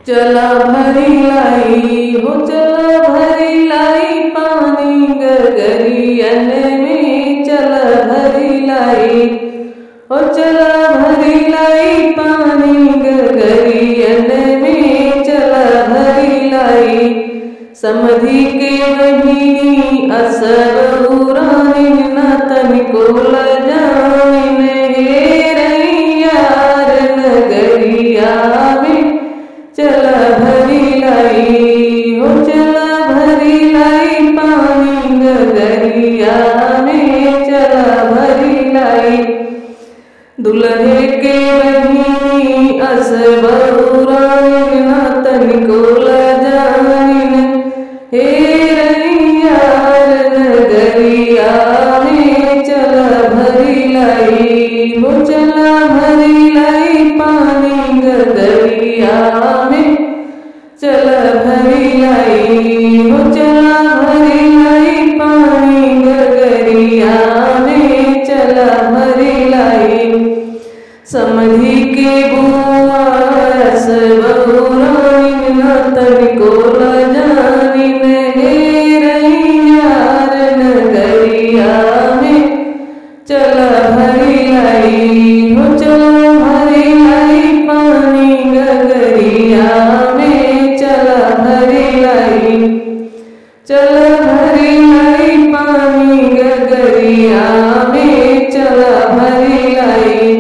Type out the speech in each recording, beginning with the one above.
चला भरी लाई हो चला भरी लाई पानी गगरियन में चला भरी लाई हो चला भरी लाई पानी गगरियन में चला भरी लाई समधि के बहिनी असर उरानी न तनिको लजाइन हे रैयार नगरिया में चला भरी लाई हो चला भरी लाई पानी गगरिया में चला भरी लाई दुल्हे के बहिनी असबरानी न तनिको लजाइन हे रैयार नगरिया में चला भरी लाई हो चला भरी लाई पानी गगरिया में चला भरी लाई हो चला भरी लाई पानी गगरिया में चला भरी लाई समधि के बुआ सबरानी न तनिको लजानिन हे रैयार नगरिया में चला भरी लाई हो चला भरी लाई पानी गगरिया में चला भरी लाई चला भरी लाई पानी गगरिया में चला भरी लाई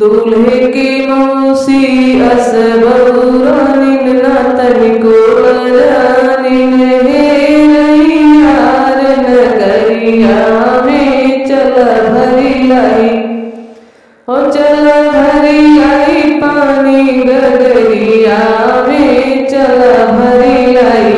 दूल्हे के मौसी असबरानी न तनिको लजानिन हे रैयार नगरिया में चला भरी लाई हो चला भरी लाई पानी गगरिया में चला भरी लाई